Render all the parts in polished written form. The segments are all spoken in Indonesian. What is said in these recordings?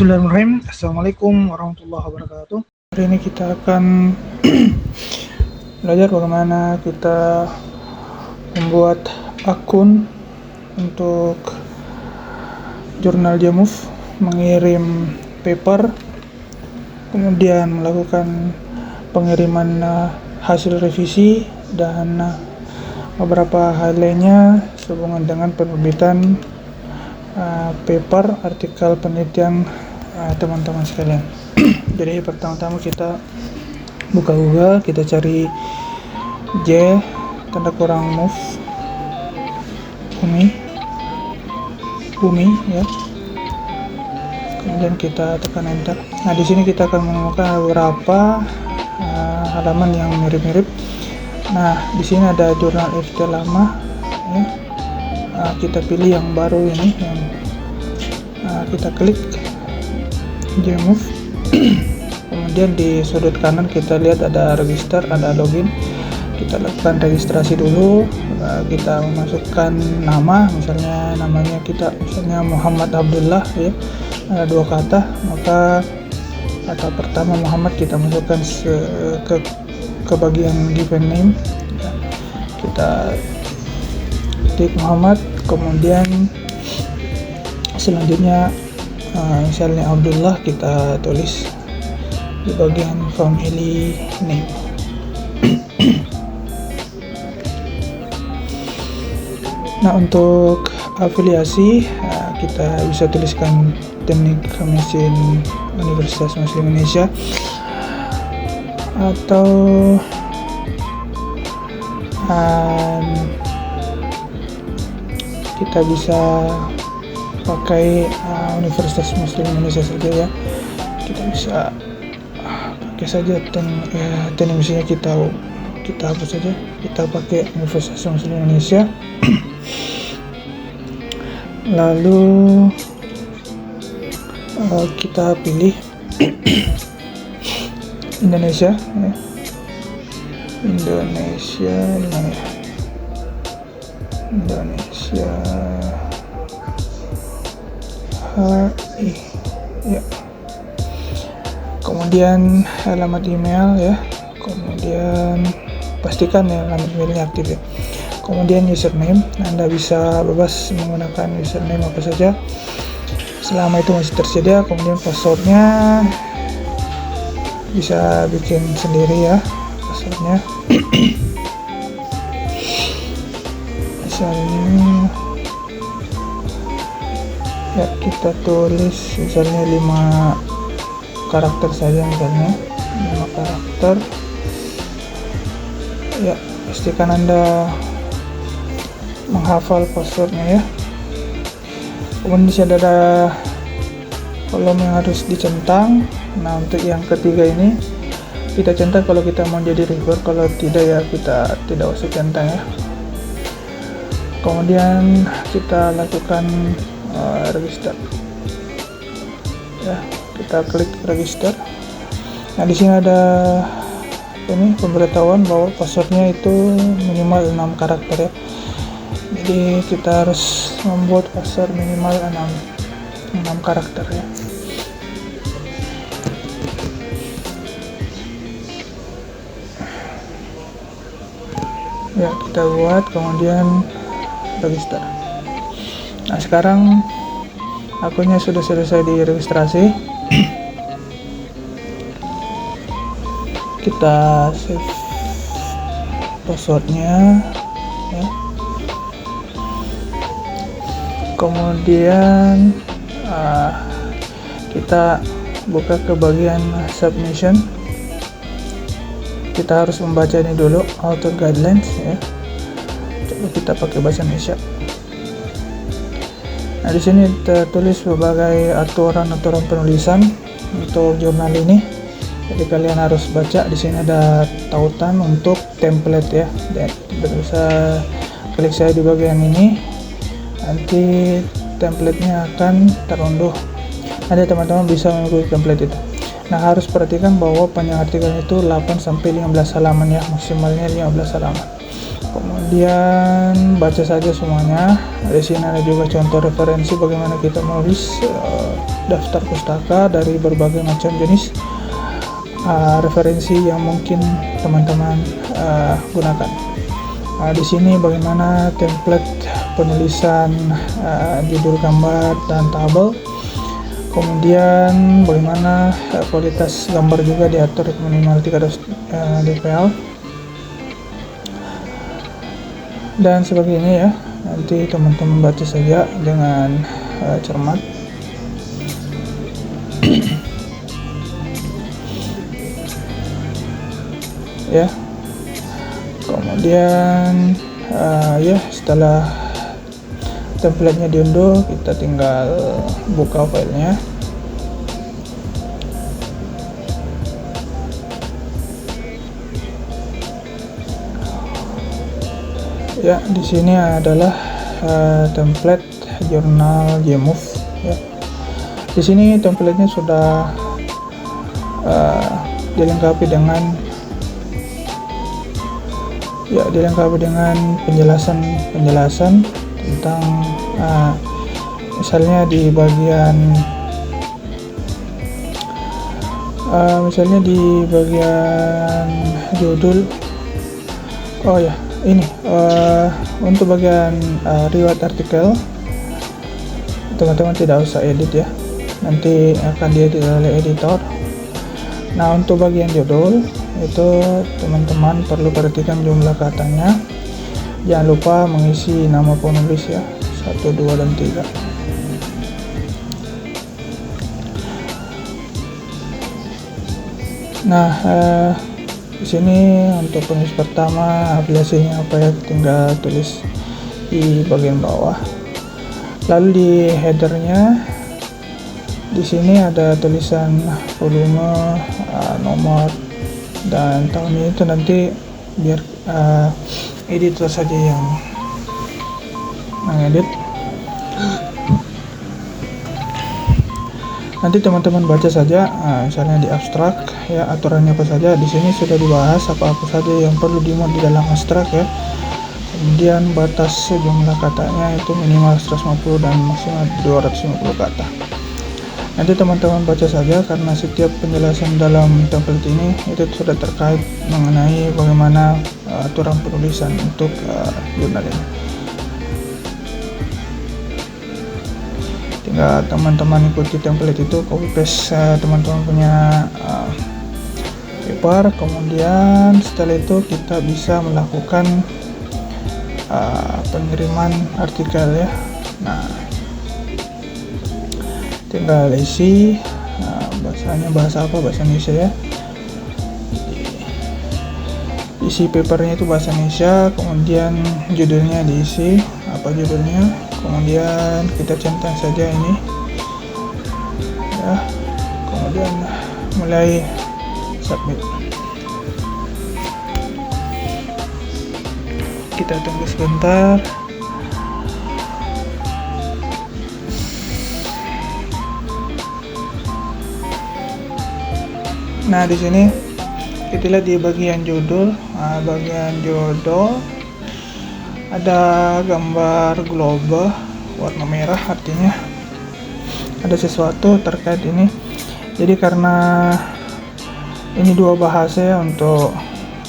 Bismillahirrahmanirrahim. Assalamualaikum warahmatullahi wabarakatuh. Hari ini kita akan belajar bagaimana kita membuat akun untuk jurnal Jamuf, mengirim paper, kemudian melakukan pengiriman hasil revisi dan beberapa hal lainnya sehubungan dengan penerbitan paper artikel penelitian teman-teman sekalian. Jadi pertama-tama kita buka Google, kita cari j_move bumi ya. Kemudian kita tekan enter. Nah, di sini kita akan menemukan beberapa halaman yang mirip-mirip. Nah, di sini ada jurnal FT lama ya. Kita pilih yang baru ini, yang kita klik Jamuf. Kemudian di sudut kanan kita lihat ada register, ada login. Kita lakukan registrasi dulu. Kita memasukkan nama, misalnya namanya kita Muhammad Abdullah ya, ada dua kata, maka kata pertama Muhammad kita masukkan ke bagian given name. Kita klik Muhammad, kemudian selanjutnya misalnya Abdullah kita tulis di bagian family name. Nah, untuk afiliasi kita bisa tuliskan Teknik Mesin Universitas Muslim Indonesia, atau kita bisa pakai Universitas Muslim Indonesia saja ya. Kita bisa pakai saja teknik mesinnya, kita hapus saja, kita pakai Universitas Muslim Indonesia. Lalu kita pilih Indonesia ya. Indonesia HI ya. Kemudian alamat email ya, kemudian pastikan ya alamat emailnya aktif ya. Kemudian username, Anda bisa bebas menggunakan username apa saja selama itu masih tersedia. Kemudian passwordnya bisa bikin sendiri ya, passwordnya. Misalnya ya, kita tulis misalnya 5 karakter saja, misalnya 5 karakter ya. Pastikan Anda menghafal passwordnya ya. Kemudian di sini ada kolom yang harus dicentang. Nah, untuk yang ketiga ini kita centang kalau kita mau jadi reviewer, kalau tidak ya kita tidak usah centang ya. Kemudian kita lakukan register ya, kita klik register. Nah, di sini ada ini pemberitahuan bahwa passwordnya itu minimal 6 karakter ya. Jadi kita harus membuat password minimal 6 karakter ya. Ya, kita buat, kemudian register. Nah, sekarang akunnya sudah selesai diregistrasi. Kita save passwordnya ya. Kemudian kita buka ke bagian submission. Kita harus membaca ini dulu, author guidelines ya. Coba kita pakai bahasa Indonesia. Nah, di sini tertulis berbagai aturan-aturan penulisan untuk jurnal ini. Jadi kalian harus baca. Di sini ada tautan untuk template ya. Dan bisa klik saya di bagian ini. Nanti template-nya akan terunduh. Nanti teman-teman bisa mengikuti template itu. Nah, harus perhatikan bahwa panjang artikel itu 8-15 halaman ya, maksimalnya 15 halaman. kemudian baca saja semuanya. Di sini ada juga contoh referensi bagaimana kita menulis daftar pustaka dari berbagai macam jenis referensi yang mungkin teman-teman gunakan. Di sini bagaimana template penulisan judul gambar dan tabel. Kemudian bagaimana kualitas gambar juga diatur minimal 300 dpl dan sebagainya ya. Nanti teman-teman baca saja dengan cermat. Ya, kemudian ya setelah template-nya diunduh, kita tinggal buka filenya. Ya, di sini adalah template jurnal Gmove ya. Di sini template-nya sudah dilengkapi dengan penjelasan tentang misalnya di bagian judul. Oh ya, ini untuk bagian riwayat artikel teman-teman tidak usah edit ya, nanti akan diedit oleh editor. Nah, untuk bagian judul itu teman-teman perlu perhatikan jumlah katanya. Jangan lupa mengisi nama penulis ya, 1, 2, dan 3. Nah, di sini untuk penulis pertama afiliasinya apa ya, tinggal tulis di bagian bawah. Lalu di headernya di sini ada tulisan volume, nomor, dan tahunnya itu nanti biar editor saja yang mengedit. Nanti teman-teman baca saja, misalnya di abstrak ya, aturannya apa saja. Di sini sudah dibahas apa-apa saja yang perlu dimuat di dalam abstrak ya. Kemudian batas jumlah katanya itu minimal 150 dan maksimal 250 kata. Nanti teman-teman baca saja, karena setiap penjelasan dalam template ini itu sudah terkait mengenai bagaimana aturan penulisan untuk jurnal ini. Tinggal teman-teman ikuti template itu, copy paste teman-teman punya paper. Kemudian setelah itu kita bisa melakukan pengiriman artikel ya. Nah, tinggal isi bahasanya bahasa apa, bahasa Indonesia ya. Isi papernya itu bahasa Indonesia, kemudian judulnya diisi apa judulnya, kemudian kita centang saja ini ya, kemudian mulai submit. Kita tunggu sebentar. Nah, di sini kita lihat di bagian judul. Bagian judul ada gambar globe warna merah, artinya ada sesuatu terkait ini. Jadi karena ini dua bahasa ya untuk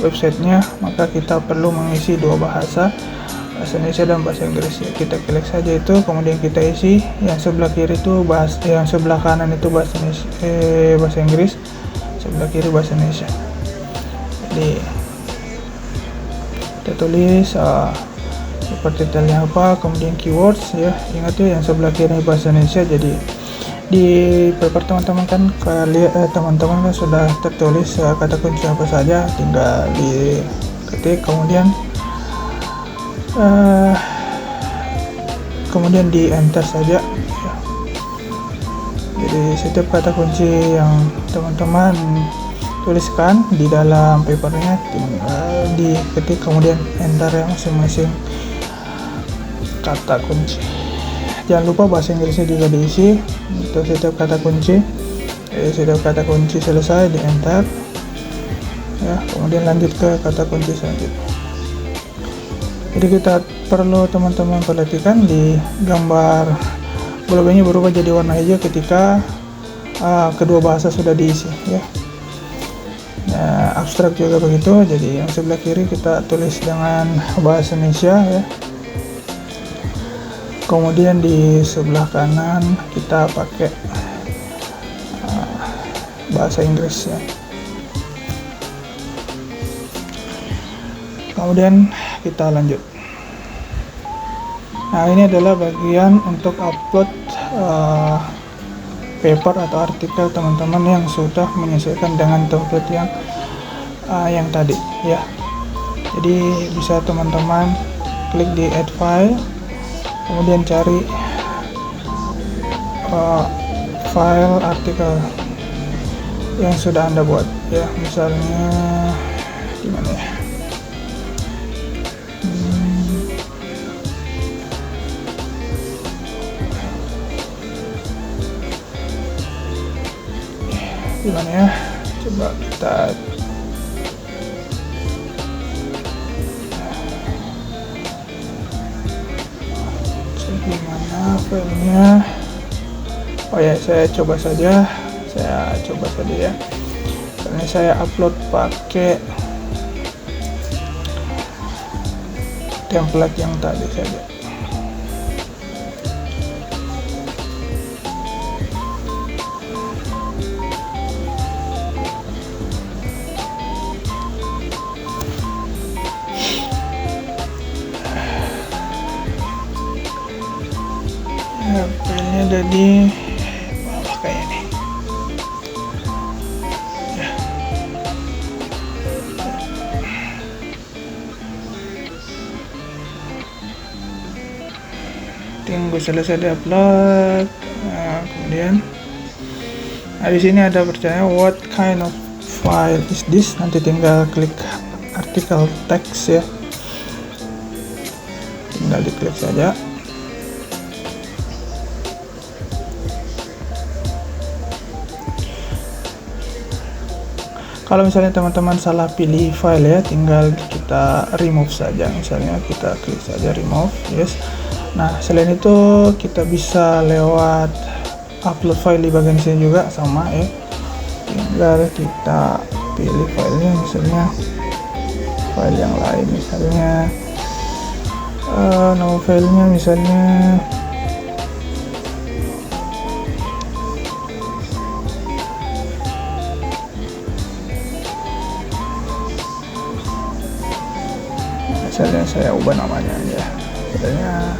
websitenya, maka kita perlu mengisi dua bahasa Indonesia dan bahasa Inggris ya. Kita klik saja itu, kemudian kita isi. Yang sebelah kiri itu yang sebelah kanan itu bahasa Inggris, sebelah kiri bahasa Indonesia. Jadi kita tulis seperti detailnya apa, kemudian keywords ya. Ingat ya, yang sebelah kiri bahasa Indonesia. Jadi di paper teman-teman kan teman-teman kan sudah tertulis kata kunci apa saja, tinggal diketik, kemudian di enter saja ya. Jadi setiap kata kunci yang teman-teman tuliskan di dalam papernya tinggal diketik, kemudian enter yang masing-masing kata kunci. Jangan lupa bahasa Inggrisnya juga diisi untuk setiap kata kunci. Setiap kata kunci selesai, di enter ya, kemudian lanjut ke kata kunci selanjutnya. Jadi kita perlu teman-teman perhatikan di gambar bola ini berubah jadi warna hijau ketika kedua bahasa sudah diisi ya. Abstrak juga begitu. Jadi yang sebelah kiri kita tulis dengan bahasa Indonesia ya. Kemudian di sebelah kanan kita pakai bahasa Inggris ya. Kemudian kita lanjut. Nah, ini adalah bagian untuk upload paper atau artikel teman-teman yang sudah menyesuaikan dengan template yang tadi ya. Jadi bisa teman-teman klik di add file, kemudian cari file artikel yang sudah Anda buat ya. Misalnya gimana ya, gimana ya, coba kita gimana filenya. Oh ya, saya coba saja ya. Karena saya upload pakai template yang tadi saja. Filenya ada di bawah kayak ini ya. Tunggu selesai diupload. Nah, kemudian di sini ada pertanyaan what kind of file is this. Nanti tinggal klik artikel text ya, tinggal diklik saja. Kalau misalnya teman-teman salah pilih file ya, tinggal kita remove saja. Misalnya kita klik saja remove, yes. Nah, selain itu kita bisa lewat upload file di bagian sini juga sama ya. Tinggal kita pilih filenya, misalnya file yang lain, misalnya nama filenya misalnya saya ubah namanya ya, misalnya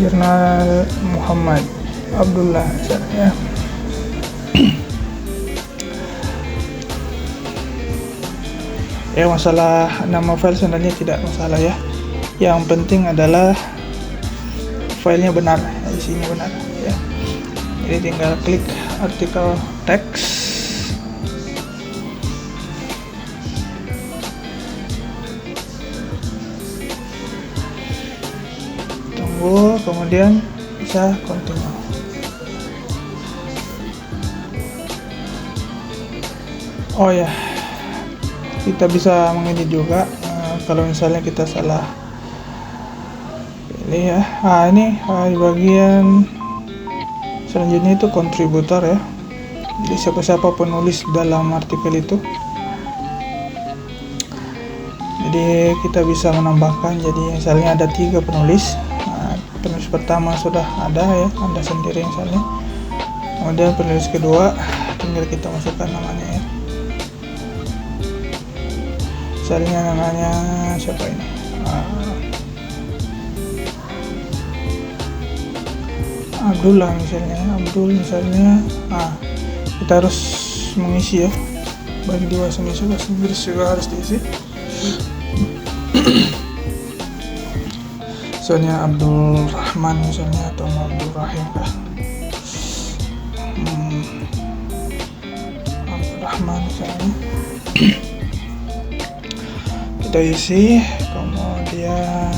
jurnal Muhammad Abdullah misalnya. Ya, masalah nama file sebenarnya tidak masalah ya, yang penting adalah filenya benar, isinya benar ya. Jadi tinggal klik artikel text, kemudian bisa continue. Oh ya, kita bisa mengedit juga kalau misalnya kita salah pilih ya. Ini di bagian selanjutnya itu kontributor ya. Jadi siapa-siapa penulis dalam artikel itu. Jadi kita bisa menambahkan, jadi misalnya ada 3 penulis. Penulis pertama sudah ada ya, Anda sendiri misalnya. Kemudian penulis kedua tinggal kita masukkan namanya ya. Misalnya namanya siapa ini? Abdullah misalnya, Abdul misalnya. Kita harus mengisi ya. Bagi di bahasa Indonesia, bahasa Inggris juga harus diisi. Misalnya Abdul Rahman misalnya, atau Abdul Rahim lah. Abdul Rahman misalnya. Kita isi, kemudian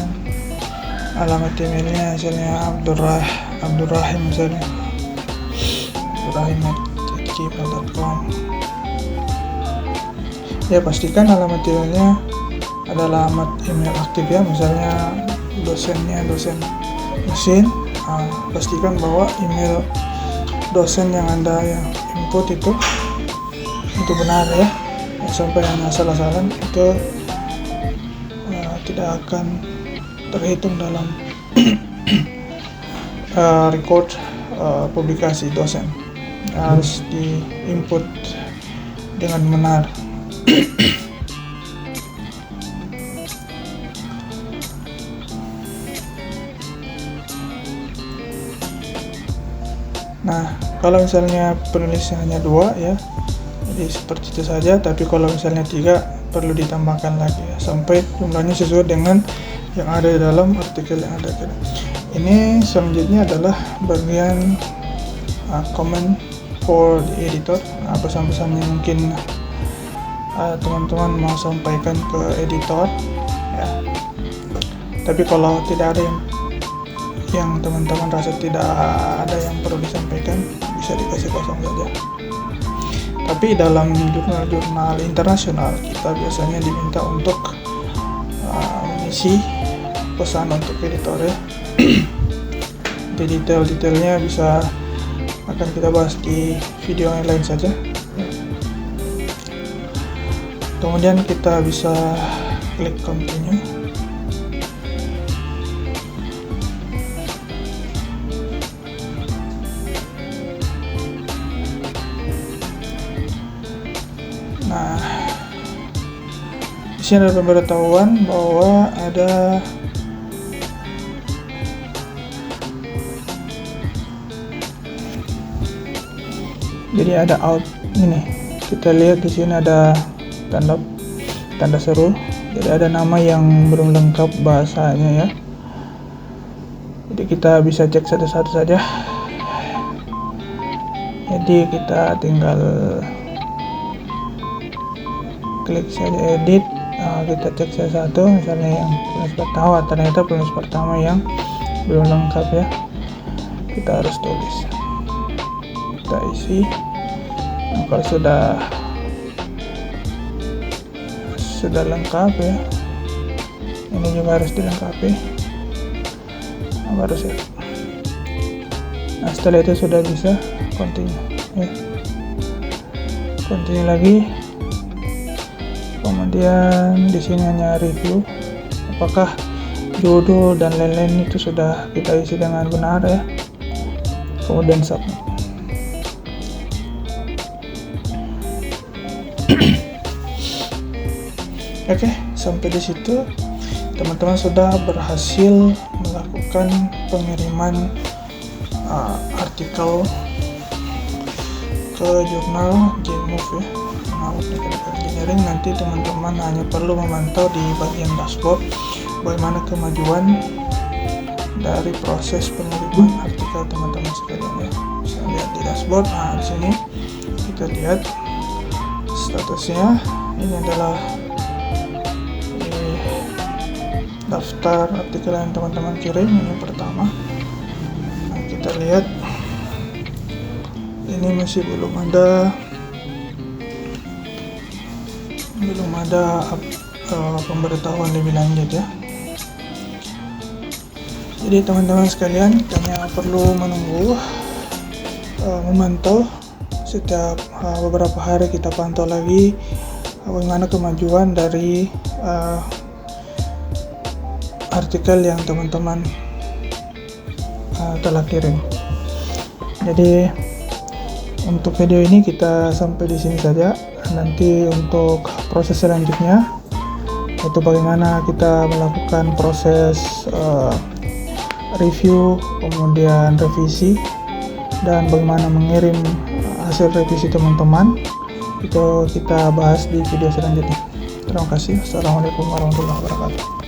alamat emailnya misalnya Abdul Rahim misalnya, abdurrahim@gmail.com. Ya, pastikan alamat emailnya ada alamat email aktif ya, misalnya dosennya dosen mesin, pastikan bahwa email dosen yang Anda input itu benar ya, sampai hanya salah-salah itu tidak akan terhitung dalam record publikasi dosen. Harus diinput dengan benar. Nah, kalau misalnya penulisnya hanya 2 ya, jadi seperti itu saja. Tapi kalau misalnya 3, perlu ditambahkan lagi ya, sampai jumlahnya sesuai dengan yang ada di dalam artikel yang ada. Ini selanjutnya adalah bagian comment for the editor. Pesan-pesan yang mungkin teman-teman mau sampaikan ke editor ya. Tapi kalau tidak ada yang teman-teman rasa tidak ada yang perlu disampaikan, bisa dikasih kosong saja. Tapi dalam jurnal-jurnal internasional kita biasanya diminta untuk mengisi pesan untuk editor ya. Di detail-detailnya akan kita bahas di video yang lain saja. Kemudian kita bisa klik continue. Nah, di sini ada pemberitahuan bahwa ada out ini. Kita lihat di sini ada tanda seru. Jadi ada nama yang belum lengkap bahasanya ya. Jadi kita bisa cek satu-satu saja. Jadi kita tinggal klik saja edit. Kita cek satu, misalnya yang penulis pertama, ternyata penulis pertama yang belum lengkap ya, kita harus tulis, kita isi. Nah, kalau sudah lengkap ya, ini juga harus dilengkapi. Baru save. Nah, setelah itu sudah bisa continue ya. Continue lagi. Kemudian di sini hanya review apakah judul dan lain-lain itu sudah kita isi dengan benar ya. Kemudian submit. Oke, sampai di situ teman-teman sudah berhasil melakukan pengiriman artikel ke jurnal JMove ya. Engineering. Nanti teman-teman hanya perlu memantau di bagian dashboard bagaimana kemajuan dari proses pengiriman artikel teman-teman sekalian ya. Bisa lihat di dashboard. Nah, di sini kita lihat statusnya. Ini adalah daftar artikel yang teman-teman kirim. Ini pertama. Nah, kita lihat ini masih belum ada pemberitahuan lebih lanjut ya. Jadi teman-teman sekalian, hanya perlu menunggu, memantau setiap beberapa hari. Kita pantau lagi bagaimana kemajuan dari artikel yang teman-teman telah kirim. Jadi untuk video ini kita sampai di sini saja. Nanti untuk proses selanjutnya itu bagaimana kita melakukan proses review, kemudian revisi, dan bagaimana mengirim hasil revisi teman-teman, itu kita bahas di video selanjutnya. Terima kasih. Assalamualaikum warahmatullahi wabarakatuh.